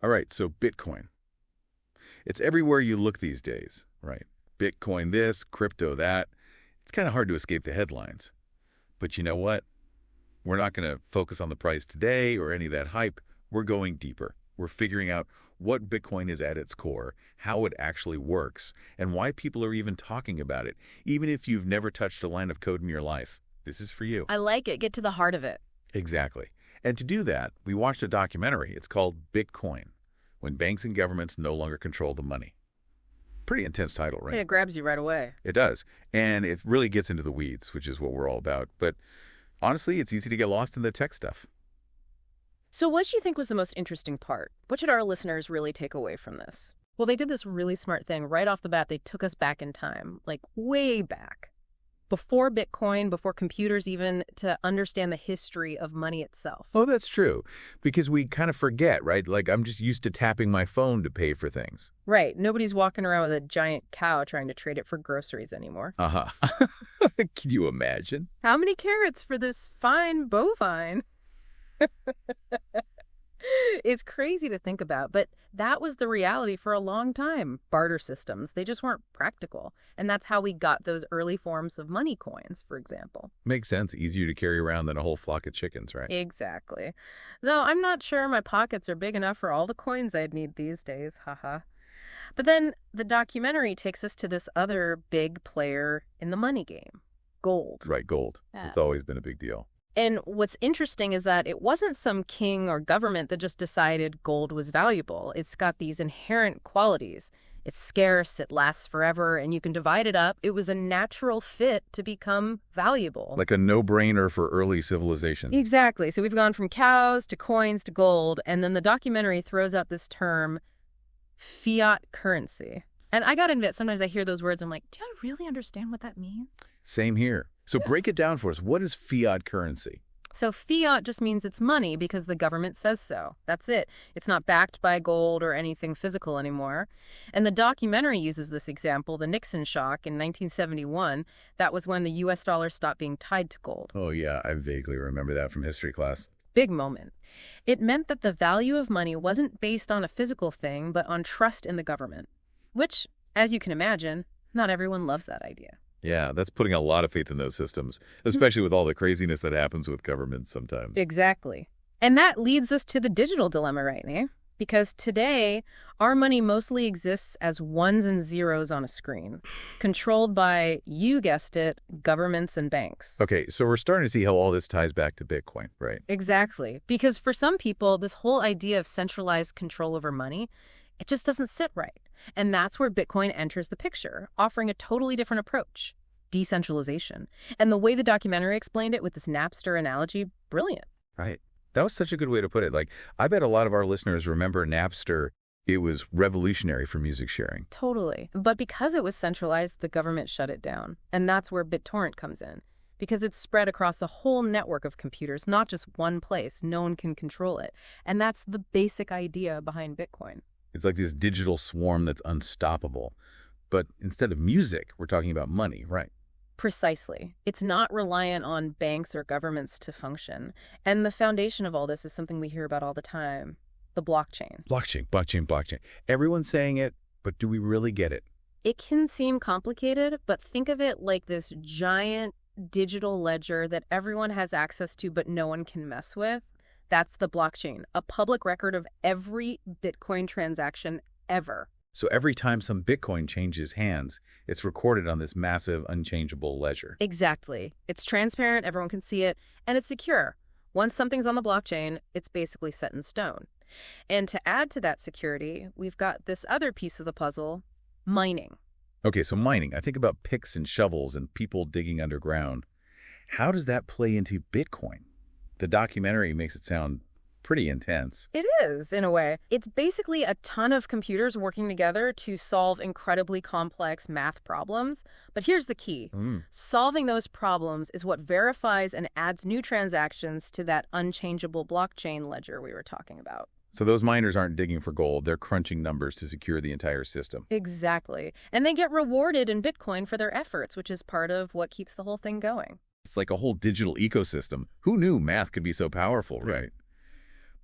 All right, so Bitcoin. It's everywhere you look these days, right? Bitcoin this, crypto that. It's kind of hard to escape the headlines. But you know what? We're not going to focus on the price today or any of that hype. We're going deeper. We're figuring out what Bitcoin is at its core, how it actually works, and why people are even talking about it, even if you've never touched a line of code in your life. This is for you. I like it. Get to the heart of it. Exactly. And to do that, we watched a documentary. It's called Bitcoin, When Banks and Governments No Longer Control the Money. Pretty intense title, right? Yeah, it grabs you right away. It does. And it really gets into the weeds, which is what we're all about. But honestly, it's easy to get lost in the tech stuff. So what do you think was the most interesting part? What should our listeners really take away from this? Well, they did this really smart thing. Right off the bat, they took us back in time, like way back. Before Bitcoin, before computers even, to understand the history of money itself. Oh, that's true. Because we kind of forget, right? Like, I'm just used to tapping my phone to pay for things. Right. Nobody's walking around with a giant cow trying to trade it for groceries anymore. Uh-huh. Can you imagine? How many carrots for this fine bovine? It's crazy to think about, but that was the reality for a long time. Barter systems, they just weren't practical. And that's how we got those early forms of money coins, for example. Makes sense. Easier to carry around than a whole flock of chickens, right? Exactly. Though I'm not sure my pockets are big enough for all the coins I'd need these days, haha. But then the documentary takes us to this other big player in the money game, gold. Right, gold. Yeah. It's always been a big deal. And what's interesting is that it wasn't some king or government that just decided gold was valuable. It's got these inherent qualities. It's scarce, it lasts forever, and you can divide it up. It was a natural fit to become valuable. Like a no-brainer for early civilization. Exactly. So we've gone from cows to coins to gold, and then the documentary throws out this term, fiat currency. And I gotta admit, sometimes I hear those words, I'm like, do I really understand what that means? Same here. So break it down for us. What is fiat currency? So fiat just means it's money because the government says so. That's it. It's not backed by gold or anything physical anymore. And the documentary uses this example, the Nixon shock in 1971. That was when the U.S. dollar stopped being tied to gold. Oh, yeah. I vaguely remember that from history class. Big moment. It meant that the value of money wasn't based on a physical thing, but on trust in the government. Which, as you can imagine, not everyone loves that idea. Yeah, that's putting a lot of faith in those systems, especially with all the craziness that happens with governments sometimes. Exactly. And that leads us to the digital dilemma, right, Nate? Because today, our money mostly exists as ones and zeros on a screen, controlled by, you guessed it, governments and banks. Okay, so we're starting to see how all this ties back to Bitcoin, right? Exactly. Because for some people, this whole idea of centralized control over money, it just doesn't sit right. And that's where Bitcoin enters the picture, offering a totally different approach, decentralization. And the way the documentary explained it with this Napster analogy, brilliant. Right. That was such a good way to put it. Like, I bet a lot of our listeners remember Napster. It was revolutionary for music sharing. Totally. But because it was centralized, the government shut it down. And that's where BitTorrent comes in. Because it's spread across a whole network of computers, not just one place. No one can control it. And that's the basic idea behind Bitcoin. It's like this digital swarm that's unstoppable. But instead of music, we're talking about money, right? Precisely. It's not reliant on banks or governments to function. And the foundation of all this is something we hear about all the time, the blockchain. Blockchain. Everyone's saying it, but do we really get it? It can seem complicated, but think of it like this giant digital ledger that everyone has access to, but no one can mess with. That's the blockchain, a public record of every Bitcoin transaction ever. So every time some Bitcoin changes hands, it's recorded on this massive, unchangeable ledger. Exactly. It's transparent, everyone can see it, and it's secure. Once something's on the blockchain, it's basically set in stone. And to add to that security, we've got this other piece of the puzzle, mining. Okay, so mining. I think about picks and shovels and people digging underground. How does that play into Bitcoin? The documentary makes it sound pretty intense. It is, in a way. It's basically a ton of computers working together to solve incredibly complex math problems. But here's the key. Solving those problems is what verifies and adds new transactions to that unchangeable blockchain ledger we were talking about. So those miners aren't digging for gold. They're crunching numbers to secure the entire system. Exactly. And they get rewarded in Bitcoin for their efforts, which is part of what keeps the whole thing going. It's like a whole digital ecosystem. Who knew math could be so powerful, right?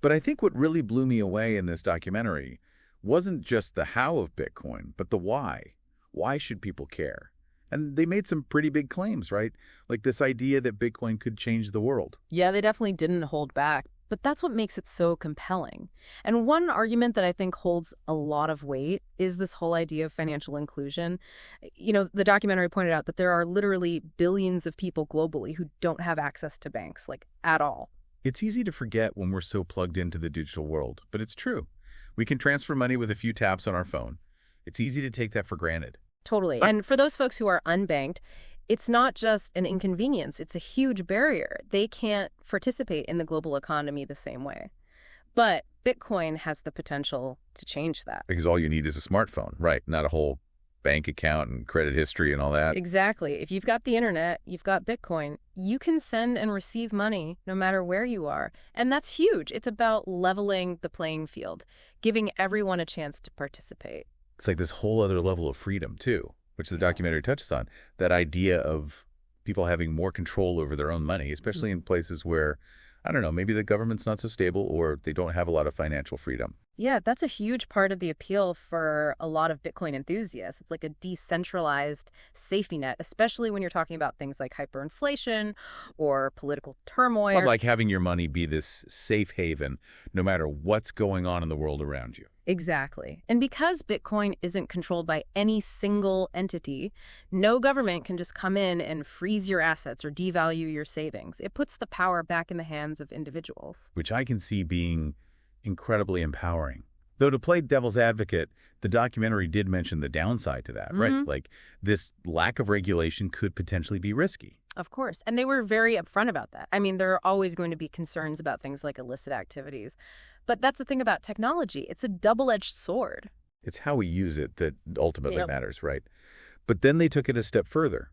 But I think what really blew me away in this documentary wasn't just the how of Bitcoin, but the why. Why should people care? And they made some pretty big claims, right? Like this idea that Bitcoin could change the world. Yeah, they definitely didn't hold back. But that's what makes it so compelling. And one argument that I think holds a lot of weight is this whole idea of financial inclusion. The documentary pointed out that there are literally billions of people globally who don't have access to banks, like, at all. It's easy to forget when we're so plugged into the digital world, but it's true. We can transfer money with a few taps on our phone. It's easy to take that for granted. Totally. And for those folks who are unbanked, it's not just an inconvenience, it's a huge barrier. They can't participate in the global economy the same way. But Bitcoin has the potential to change that. Because all you need is a smartphone, right? Not a whole bank account and credit history and all that. Exactly. If you've got the internet, you've got Bitcoin, you can send and receive money no matter where you are. And that's huge. It's about leveling the playing field, giving everyone a chance to participate. It's like this whole other level of freedom, too, which the documentary touches on. That idea of people having more control over their own money, especially in places where, I don't know, maybe the government's not so stable or they don't have a lot of financial freedom. Yeah, that's a huge part of the appeal for a lot of Bitcoin enthusiasts. It's like a decentralized safety net, especially when you're talking about things like hyperinflation or political turmoil. Well, it's like having your money be this safe haven no matter what's going on in the world around you. Exactly. And because Bitcoin isn't controlled by any single entity, no government can just come in and freeze your assets or devalue your savings. It puts the power back in the hands of individuals. Which I can see being incredibly empowering. Though to play devil's advocate, the documentary did mention the downside to that, right? Like this lack of regulation could potentially be risky. Of course. And they were very upfront about that. I mean, there are always going to be concerns about things like illicit activities. But that's the thing about technology. It's a double-edged sword. It's how we use it that ultimately matters, right? But then they took it a step further.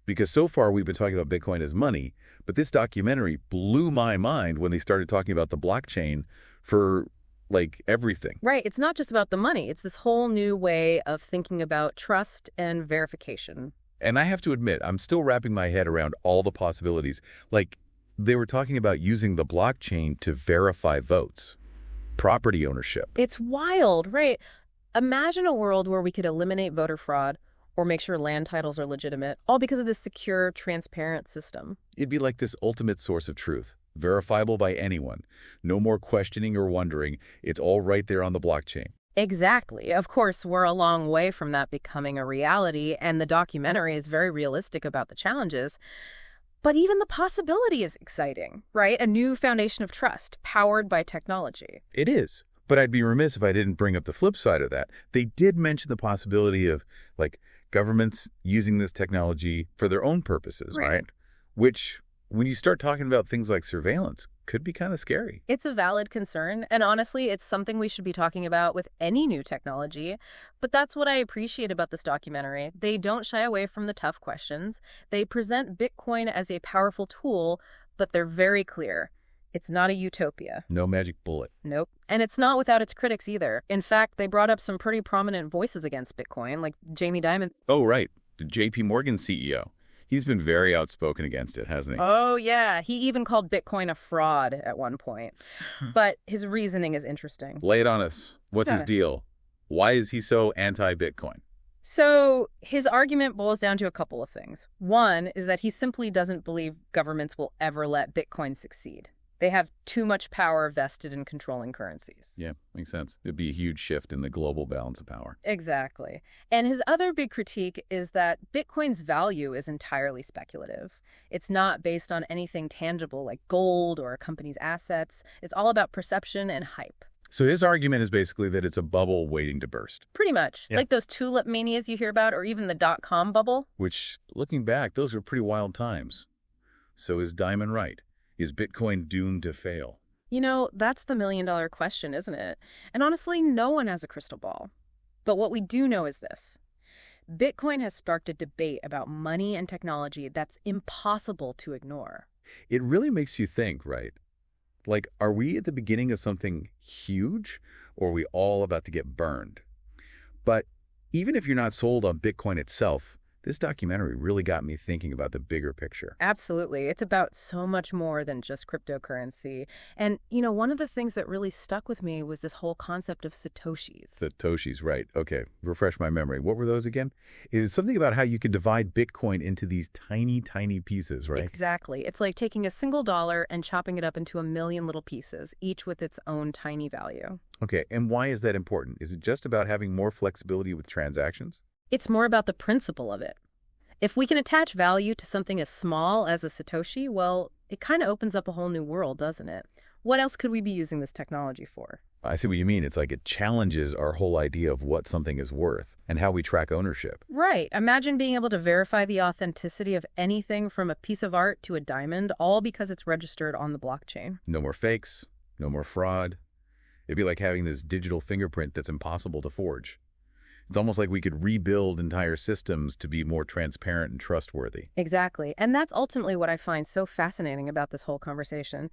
Because so far we've been talking about Bitcoin as money, but this documentary blew my mind when they started talking about the blockchain for, like, everything. Right. It's not just about the money. It's this whole new way of thinking about trust and verification. And I have to admit, I'm still wrapping my head around all the possibilities. Like, they were talking about using the blockchain to verify votes, property ownership. It's wild, right? Imagine a world where we could eliminate voter fraud or make sure land titles are legitimate, all because of this secure, transparent system. It'd be like this ultimate source of truth, verifiable by anyone. No more questioning or wondering. It's all right there on the blockchain. Exactly. Of course, we're a long way from that becoming a reality, and the documentary is very realistic about the challenges. But even the possibility is exciting, right? A new foundation of trust, powered by technology. It is. But I'd be remiss if I didn't bring up the flip side of that. They did mention the possibility of, like, governments using this technology for their own purposes, right? Which, when you start talking about things like surveillance, could be kind of scary. It's a valid concern, and honestly, it's something we should be talking about with any new technology. But that's what I appreciate about this documentary. They don't shy away from the tough questions. They present Bitcoin as a powerful tool, but they're very clear. It's not a utopia. No magic bullet. Nope. And it's not without its critics either. In fact, they brought up some pretty prominent voices against Bitcoin, like Jamie Dimon. Oh, right. The JP Morgan CEO. He's been very outspoken against it, hasn't he? Oh, yeah. He even called Bitcoin a fraud at one point. But his reasoning is interesting. Lay it on us. What's his deal? Why is he so anti-Bitcoin? So his argument boils down to a couple of things. One is that he simply doesn't believe governments will ever let Bitcoin succeed. They have too much power vested in controlling currencies. Yeah, makes sense. It'd be a huge shift in the global balance of power. Exactly. And his other big critique is that Bitcoin's value is entirely speculative. It's not based on anything tangible like gold or a company's assets. It's all about perception and hype. So his argument is basically that it's a bubble waiting to burst. Pretty much. Yeah. Like those tulip manias you hear about, or even the .com bubble. Which, looking back, those were pretty wild times. So is Dimon right? Is Bitcoin doomed to fail? You know, that's the million-dollar question, isn't it? And honestly, no one has a crystal ball. But what we do know is this. Bitcoin has sparked a debate about money and technology that's impossible to ignore. It really makes you think, right? Like, are we at the beginning of something huge, or are we all about to get burned? But even if you're not sold on Bitcoin itself, This documentary really got me thinking about the bigger picture. Absolutely. It's about so much more than just cryptocurrency. And, one of the things that really stuck with me was this whole concept of Satoshis. Satoshis, right. Okay, refresh my memory. What were those again? It is something about how you could divide Bitcoin into these tiny, tiny pieces, right? Exactly. It's like taking a single dollar and chopping it up into a million little pieces, each with its own tiny value. Okay, and why is that important? Is it just about having more flexibility with transactions? It's more about the principle of it. If we can attach value to something as small as a Satoshi, well, it kind of opens up a whole new world, doesn't it? What else could we be using this technology for? I see what you mean. It's like it challenges our whole idea of what something is worth and how we track ownership. Right. Imagine being able to verify the authenticity of anything from a piece of art to a diamond, all because it's registered on the blockchain. No more fakes, no more fraud. It'd be like having this digital fingerprint that's impossible to forge. It's almost like we could rebuild entire systems to be more transparent and trustworthy. Exactly. And that's ultimately what I find so fascinating about this whole conversation.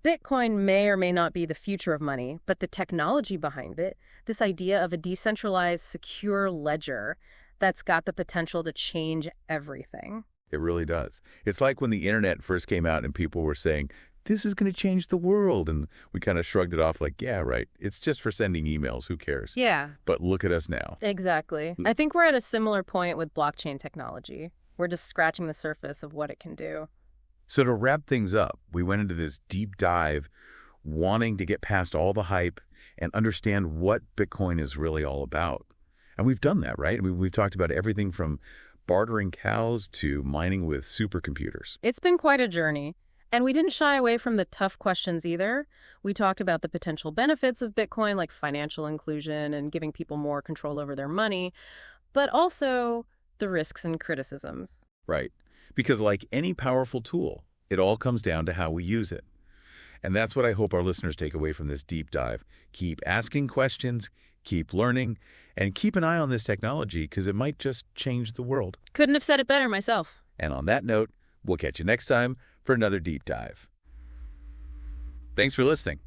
Bitcoin may or may not be the future of money, but the technology behind it, this idea of a decentralized, secure ledger that's got the potential to change everything. It really does. It's like when the internet first came out and people were saying, this is going to change the world. And we kind of shrugged it off like, yeah, right. It's just for sending emails. Who cares? Yeah. But look at us now. Exactly. I think we're at a similar point with blockchain technology. We're just scratching the surface of what it can do. So to wrap things up, we went into this deep dive wanting to get past all the hype and understand what Bitcoin is really all about. And we've done that, right? We've talked about everything from bartering cows to mining with supercomputers. It's been quite a journey. And we didn't shy away from the tough questions either. We talked about the potential benefits of Bitcoin, like financial inclusion and giving people more control over their money, but also the risks and criticisms. Right. Because like any powerful tool, it all comes down to how we use it. And that's what I hope our listeners take away from this deep dive. Keep asking questions, keep learning, and keep an eye on this technology because it might just change the world. Couldn't have said it better myself. And on that note, we'll catch you next time for another deep dive. Thanks for listening.